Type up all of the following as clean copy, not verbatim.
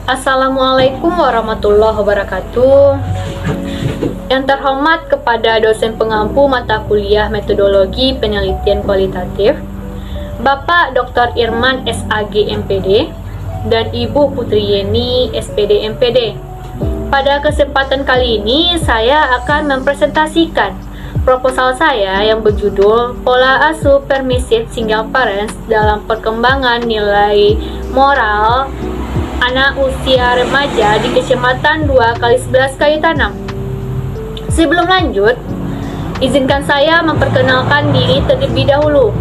Assalamualaikum warahmatullahi wabarakatuh. Yang terhormat kepada dosen pengampu mata kuliah metodologi penelitian kualitatif, Bapak Dr. Irman SAG MPD dan Ibu Putri Yeni SPD MPD. Pada kesempatan kali ini saya akan mempresentasikan proposal saya yang berjudul Pola Asuh Permisif Single Parents dalam Perkembangan Nilai Moral Anak Usia Remaja di Kecamatan 2x11 Kayu Tanam. Sebelum lanjut, izinkan saya memperkenalkan diri terlebih dahulu.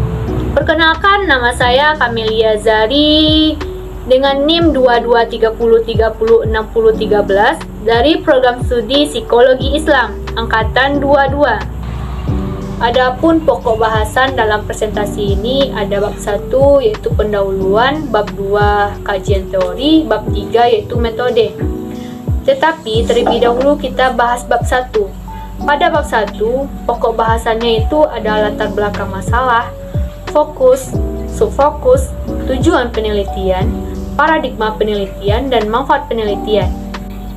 Perkenalkan, nama saya Kamelia Zari dengan NIM 2230306013 dari Program Studi Psikologi Islam Angkatan 22. Adapun pokok bahasan dalam presentasi ini ada bab 1 yaitu pendahuluan, bab 2 kajian teori, bab 3 yaitu metode. Tetapi terlebih dahulu kita bahas bab 1. Pada bab 1, pokok bahasannya itu adalah latar belakang masalah, fokus, subfokus, tujuan penelitian, paradigma penelitian, dan manfaat penelitian.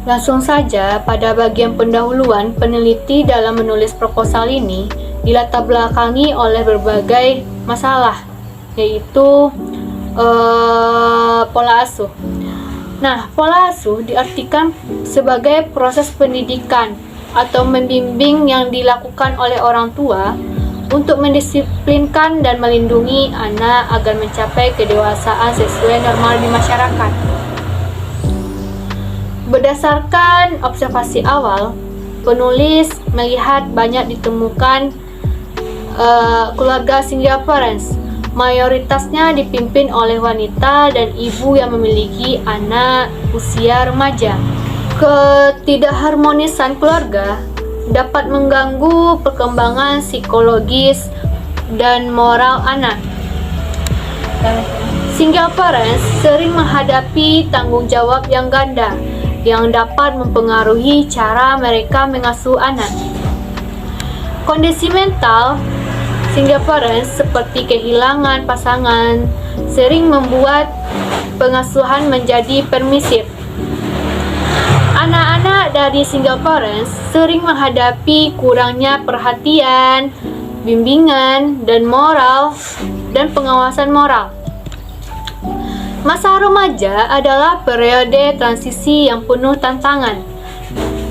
Langsung saja, pada bagian pendahuluan, peneliti dalam menulis proposal ini dilatar belakangi oleh berbagai masalah, yaitu pola asuh. Nah, pola asuh diartikan sebagai proses pendidikan atau membimbing yang dilakukan oleh orang tua untuk mendisiplinkan dan melindungi anak agar mencapai kedewasaan sesuai normal di masyarakat. Berdasarkan observasi awal, penulis melihat banyak ditemukan keluarga single parents, mayoritasnya dipimpin oleh wanita dan ibu yang memiliki anak usia remaja. Ketidakharmonisan keluarga dapat mengganggu perkembangan psikologis dan moral anak. Single parents sering menghadapi tanggung jawab yang ganda yang dapat mempengaruhi cara mereka mengasuh anak. Kondisi mental single parents seperti kehilangan pasangan sering membuat pengasuhan menjadi permisif. Anak-anak dari single parents sering menghadapi kurangnya perhatian, bimbingan, dan pengawasan moral. Masa remaja adalah periode transisi yang penuh tantangan,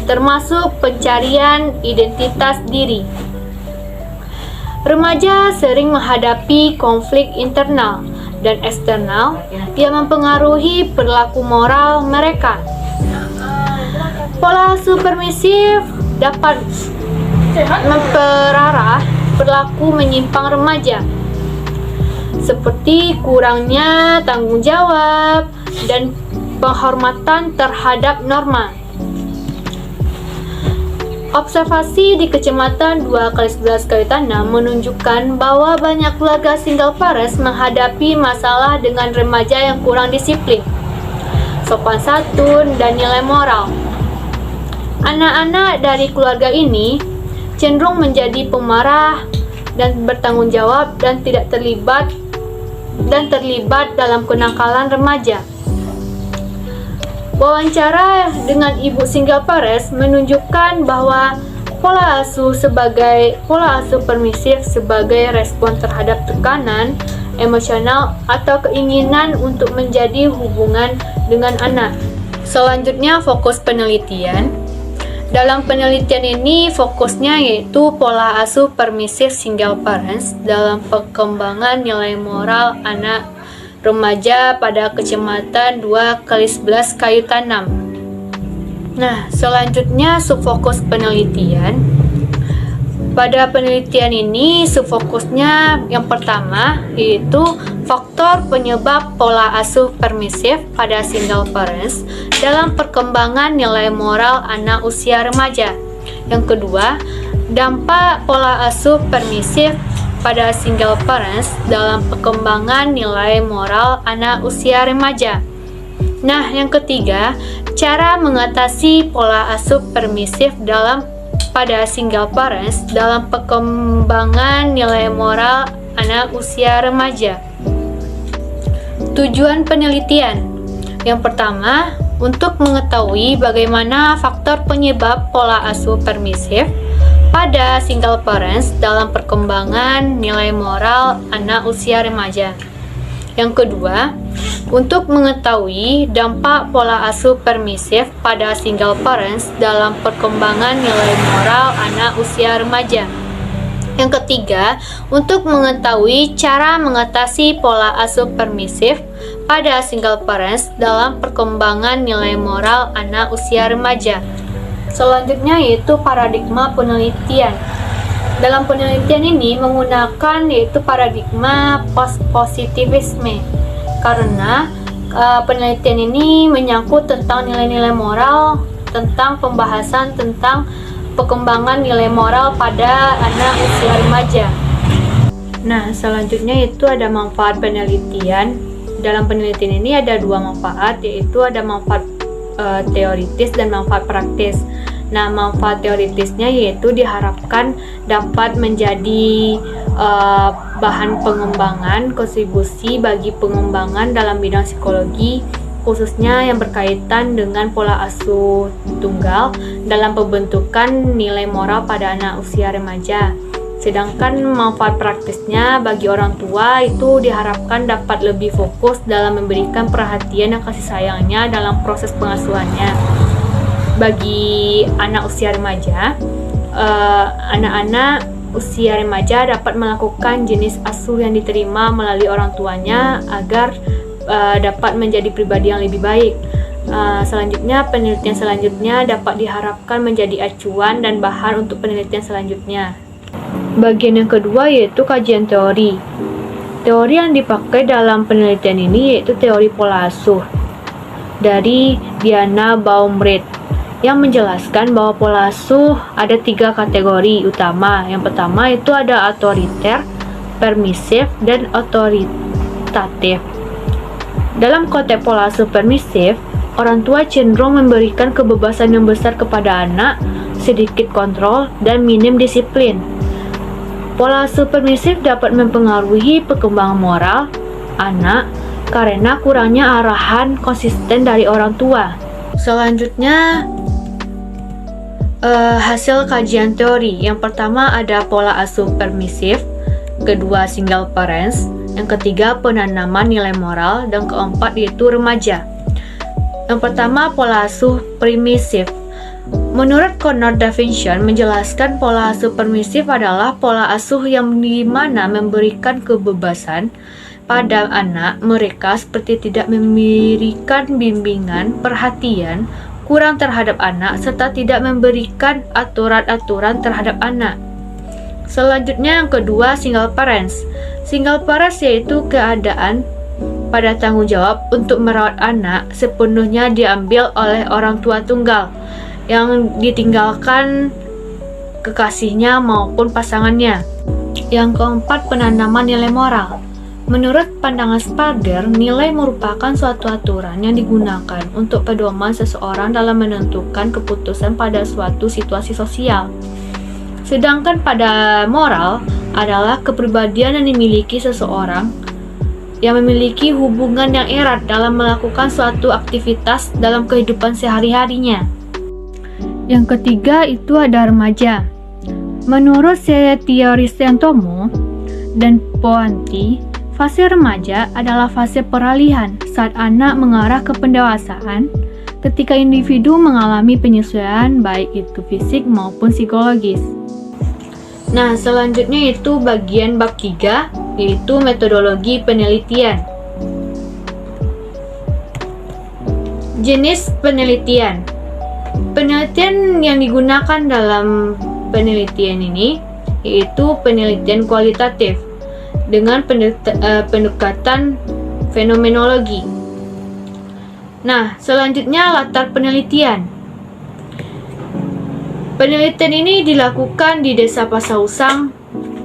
termasuk pencarian identitas diri. Remaja sering menghadapi konflik internal dan eksternal yang mempengaruhi perilaku moral mereka. Pola asuh permisif dapat memperarah perilaku menyimpang remaja, seperti kurangnya tanggung jawab dan penghormatan terhadap norma. Observasi di Kecamatan 2x11 Kayu Tanam menunjukkan bahwa banyak keluarga single parents menghadapi masalah dengan remaja yang kurang disiplin, sopan santun, dan nilai moral. Anak-anak dari keluarga ini cenderung menjadi pemarah dan bertanggung jawab dan tidak terlibat dalam kenakalan remaja. Wawancara dengan ibu single parents menunjukkan bahwa pola asuh permisif sebagai respon terhadap tekanan emosional atau keinginan untuk menjadi hubungan dengan anak. Selanjutnya, fokus penelitian. Dalam penelitian ini fokusnya yaitu pola asuh permisif single parents dalam perkembangan nilai moral anak remaja pada Kecamatan 2x11 Kayu Tanam. Nah, selanjutnya subfokus penelitian. Pada penelitian ini subfokusnya yang pertama yaitu faktor penyebab pola asuh permisif pada single parents dalam perkembangan nilai moral anak usia remaja. Yang kedua, dampak pola asuh permisif pada single parents dalam perkembangan nilai moral anak usia remaja. Nah, yang ketiga, cara mengatasi pola asuh permisif pada single parents dalam perkembangan nilai moral anak usia remaja. Tujuan penelitian. Yang pertama, untuk mengetahui bagaimana faktor penyebab pola asuh permisif pada single parents dalam perkembangan nilai moral anak usia remaja. Yang kedua, untuk mengetahui dampak pola asuh permisif pada single parents dalam perkembangan nilai moral anak usia remaja. Yang ketiga, untuk mengetahui cara mengatasi pola asuh permisif pada single parents dalam perkembangan nilai moral anak usia remaja. Selanjutnya yaitu paradigma penelitian. Dalam penelitian ini menggunakan yaitu paradigma positivisme karena penelitian ini menyangkut tentang nilai-nilai moral, tentang pembahasan tentang perkembangan nilai moral pada anak usia remaja. Nah, selanjutnya itu ada manfaat penelitian. Dalam penelitian ini ada dua manfaat, yaitu ada manfaat teoritis dan manfaat praktis. Nah, manfaat teoritisnya yaitu diharapkan dapat menjadi bahan pengembangan kontribusi bagi pengembangan dalam bidang psikologi, khususnya yang berkaitan dengan pola asuh tunggal dalam pembentukan nilai moral pada anak usia remaja. Sedangkan manfaat praktisnya bagi orang tua itu diharapkan dapat lebih fokus dalam memberikan perhatian dan kasih sayangnya dalam proses pengasuhannya. Bagi anak usia remaja, anak-anak usia remaja dapat melakukan jenis asuh yang diterima melalui orang tuanya agar dapat menjadi pribadi yang lebih baik. Selanjutnya, penelitian selanjutnya dapat diharapkan menjadi acuan dan bahan untuk penelitian selanjutnya. Bagian yang kedua yaitu kajian teori. Teori yang dipakai dalam penelitian ini yaitu teori pola asuh dari Diana Baumritt yang menjelaskan bahwa pola asuh ada 3 kategori utama. Yang pertama itu ada otoriter, permisif, dan otoritatif. Dalam konteks pola asuh permisif, orang tua cenderung memberikan kebebasan yang besar kepada anak, sedikit kontrol, dan minim disiplin. Pola asuh permisif dapat mempengaruhi perkembangan moral anak karena kurangnya arahan konsisten dari orang tua. Selanjutnya, hasil kajian teori. Yang pertama ada pola asuh permisif, kedua single parents, yang ketiga penanaman nilai moral, dan keempat yaitu remaja. Yang pertama pola asuh permisif. Menurut Conor Davidson menjelaskan pola asuh permisif adalah pola asuh yang dimana memberikan kebebasan pada anak mereka seperti tidak memberikan bimbingan, perhatian, kurang terhadap anak, serta tidak memberikan aturan-aturan terhadap anak. Selanjutnya yang kedua single parents. Single parents yaitu keadaan pada tanggung jawab untuk merawat anak sepenuhnya diambil oleh orang tua tunggal yang ditinggalkan kekasihnya maupun pasangannya. Yang keempat penanaman nilai moral. Menurut pandangan Sparger, nilai merupakan suatu aturan yang digunakan untuk pedoman seseorang dalam menentukan keputusan pada suatu situasi sosial. Sedangkan pada moral adalah kepribadian yang dimiliki seseorang yang memiliki hubungan yang erat dalam melakukan suatu aktivitas dalam kehidupan sehari-harinya. Yang ketiga itu ada remaja. Menurut teori Sentomo dan Poanti, fase remaja adalah fase peralihan saat anak mengarah ke pendewasaan ketika individu mengalami penyesuaian baik itu fisik maupun psikologis. Nah, selanjutnya itu bagian bab 3 yaitu metodologi penelitian. Jenis penelitian. Penelitian yang digunakan dalam penelitian ini yaitu penelitian kualitatif dengan pendekatan fenomenologi. Nah, selanjutnya latar penelitian. Penelitian ini dilakukan di Desa Pasausang,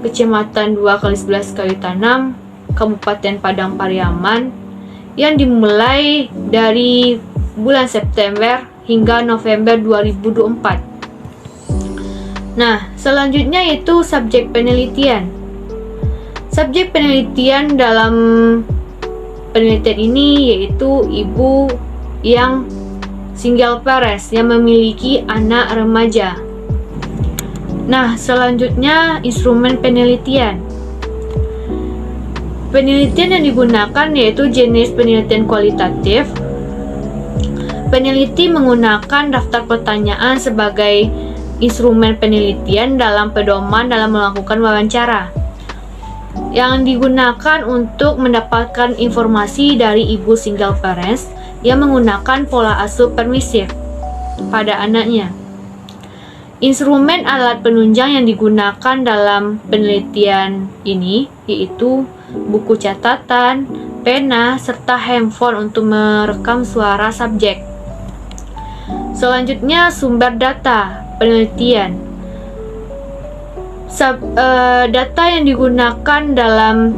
Kecamatan 2x11 Kalitanam, Kabupaten Padang Pariaman, yang dimulai dari bulan September hingga November 2024. Nah, selanjutnya itu subjek penelitian. Subjek penelitian dalam penelitian ini yaitu ibu yang single parents yang memiliki anak remaja. Nah, selanjutnya instrumen penelitian. Penelitian yang digunakan yaitu jenis penelitian kualitatif. Peneliti menggunakan daftar pertanyaan sebagai instrumen penelitian dalam pedoman dalam melakukan wawancara, yang digunakan untuk mendapatkan informasi dari ibu single parents yang menggunakan pola asuh permisif pada anaknya. Instrumen alat penunjang yang digunakan dalam penelitian ini yaitu buku catatan, pena, serta handphone untuk merekam suara subjek. Selanjutnya, sumber data penelitian. Data yang digunakan dalam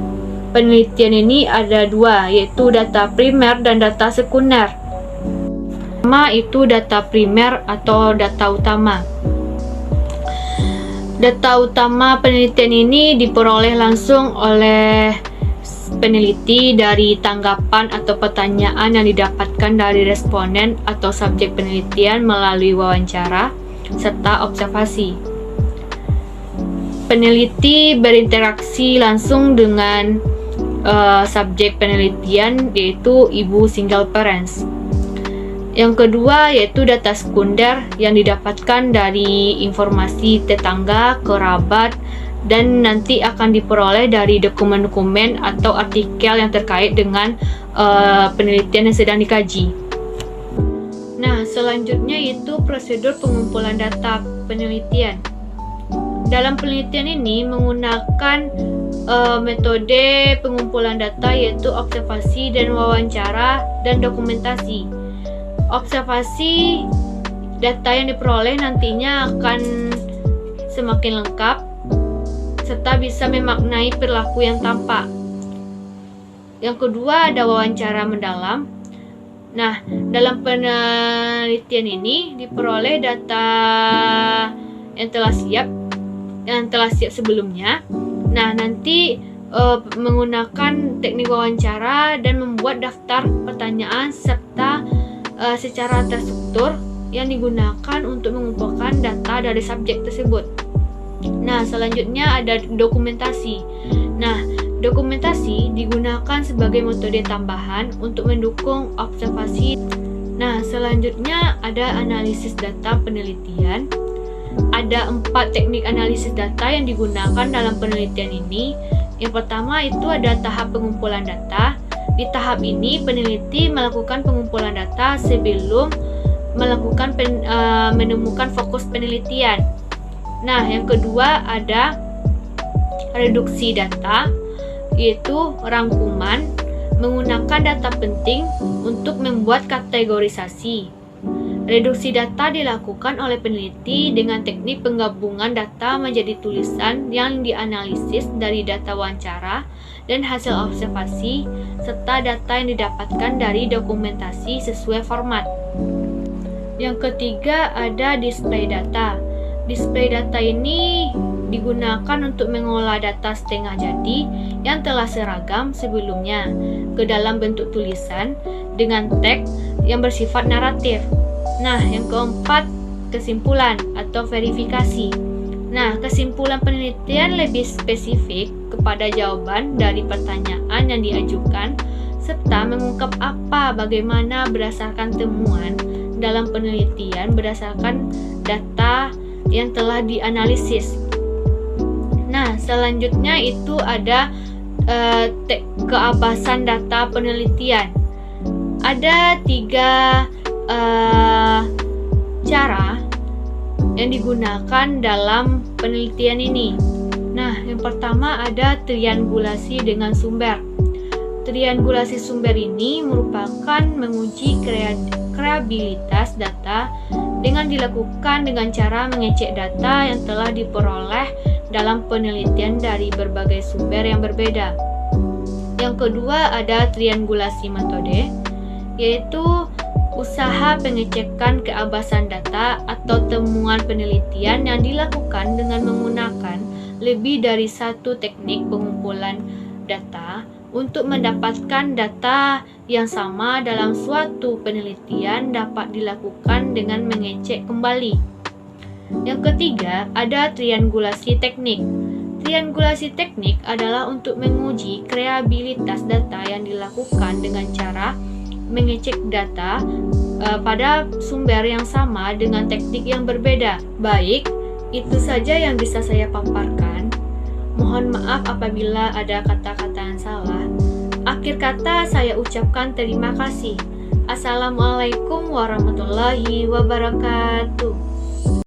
penelitian ini ada dua, yaitu data primer dan data sekunder. Pertama itu data primer atau data utama. Data utama penelitian ini diperoleh langsung oleh peneliti dari tanggapan atau pertanyaan yang didapatkan dari responden atau subjek penelitian melalui wawancara serta observasi. Peneliti berinteraksi langsung dengan subjek penelitian yaitu ibu single parents. Yang kedua yaitu data sekunder yang didapatkan dari informasi tetangga, kerabat, dan nanti akan diperoleh dari dokumen-dokumen atau artikel yang terkait dengan penelitian yang sedang dikaji. Nah, selanjutnya itu prosedur pengumpulan data penelitian. Dalam penelitian ini menggunakan metode pengumpulan data yaitu observasi dan wawancara dan dokumentasi. Observasi data yang diperoleh nantinya akan semakin lengkap serta bisa memaknai perilaku yang tampak. Yang kedua ada wawancara mendalam. Nah, dalam penelitian ini diperoleh data yang telah siap sebelumnya. Nah, nanti menggunakan teknik wawancara dan membuat daftar pertanyaan serta secara terstruktur yang digunakan untuk mengumpulkan data dari subjek tersebut. Nah, selanjutnya ada dokumentasi. Nah, dokumentasi digunakan sebagai metode tambahan untuk mendukung observasi. Nah, selanjutnya ada analisis data penelitian. Ada 4 teknik analisis data yang digunakan dalam penelitian ini. Yang pertama itu ada tahap pengumpulan data. Di tahap ini peneliti melakukan pengumpulan data sebelum menemukan fokus penelitian. Nah, yang kedua ada reduksi data, yaitu rangkuman menggunakan data penting untuk membuat kategorisasi. Reduksi data dilakukan oleh peneliti dengan teknik penggabungan data menjadi tulisan yang dianalisis dari data wawancara dan hasil observasi, serta data yang didapatkan dari dokumentasi sesuai format. Yang ketiga ada display data. Display data ini digunakan untuk mengolah data setengah jadi yang telah seragam sebelumnya ke dalam bentuk tulisan dengan teks yang bersifat naratif. Nah, yang keempat, kesimpulan atau verifikasi. Nah, kesimpulan penelitian lebih spesifik kepada jawaban dari pertanyaan yang diajukan serta mengungkap bagaimana berdasarkan temuan dalam penelitian berdasarkan data yang telah dianalisis. Nah, selanjutnya itu ada keabasan data penelitian. Ada 3 cara yang digunakan dalam penelitian ini. Nah, yang pertama ada triangulasi dengan sumber. Triangulasi sumber ini merupakan menguji kreabilitas data dengan dilakukan dengan cara mengecek data yang telah diperoleh dalam penelitian dari berbagai sumber yang berbeda. Yang kedua ada triangulasi metode, yaitu usaha pengecekan keabasan data atau temuan penelitian yang dilakukan dengan menggunakan lebih dari satu teknik pengumpulan data Untuk mendapatkan data yang sama dalam suatu penelitian dapat dilakukan dengan mengecek kembali. Yang ketiga, ada triangulasi teknik. Triangulasi teknik adalah untuk menguji kreabilitas data yang dilakukan dengan cara mengecek data pada sumber yang sama dengan teknik yang berbeda. Baik, itu saja yang bisa saya paparkan. Mohon maaf apabila ada kata-kata yang salah. Akhir kata saya ucapkan terima kasih. Assalamualaikum warahmatullahi wabarakatuh.